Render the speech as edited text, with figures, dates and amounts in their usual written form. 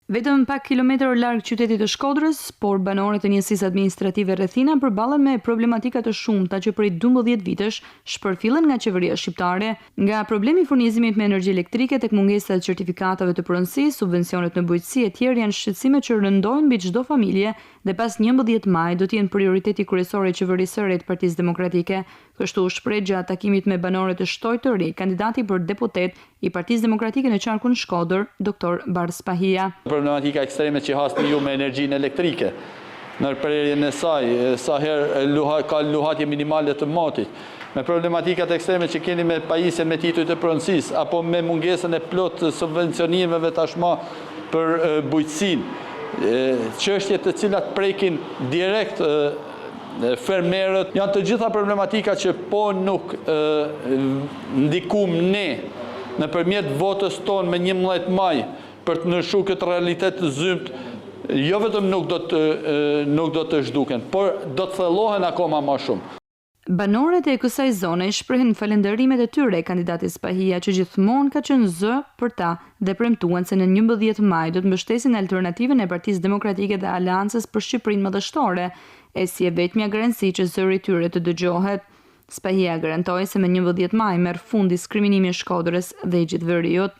Vetëm pak kilometër larg qytetit të Shkodrës, por banorët e njësisë administrative rrethina përballen me problematika të shumta që prej 12 vitesh shpërfillen nga qeveria shqiptare, nga problemi i furnizimit me energji elektrike tek mungesa e certifikatave të pronësisë, subvencionet në bujqësi e tjerë janë shqetësime që rëndojnë mbi çdo familje dhe pas 11 maj do të jenë prioriteti kryesor i qeverisë së re të Partisë Demokratike. Kështu u shpreh gjatë takimit me banorët e Shtojtë të Ri, kandidati për deputet i Partisë Demokratike në qarkun Shkodër, Dr. Bars Pahia. Problematika ekstreme që hasni ju me energjinë elektrike, në përrerjen e saj, sa herë ka luhatje minimale të motit, me problematikat ekstreme që keni me pajisjen me tituj të pronësisë, apo me mungesën e plot të subvencionimeve tashma për bujqësinë, çështje të cilat prekin direkt fermerët, janë të gjitha problematika që po nuk ndikum ne nëpërmjet votës tonë me 11 maj për të nëshu këtë realitet të zymt, jo vetëm nuk do të zhduken, por do të thellohen akoma më shumë. Banorët e kësaj zone shprehin falënderimet e tyre kandidatit Pahia që gjithmonë ka qenë zë për ta dhe premtuan se në 11 maj do të mbështesin alternativën e Partisë Demokratike dhe Aleancës për Shqipërinë Madhështore, e si e vetmja garanci që zëri i tyre të dëgjohet. Pahia garantoi se me 11 maj merr fund diskriminimi i Shkodrës dhe i gjithë Veriut.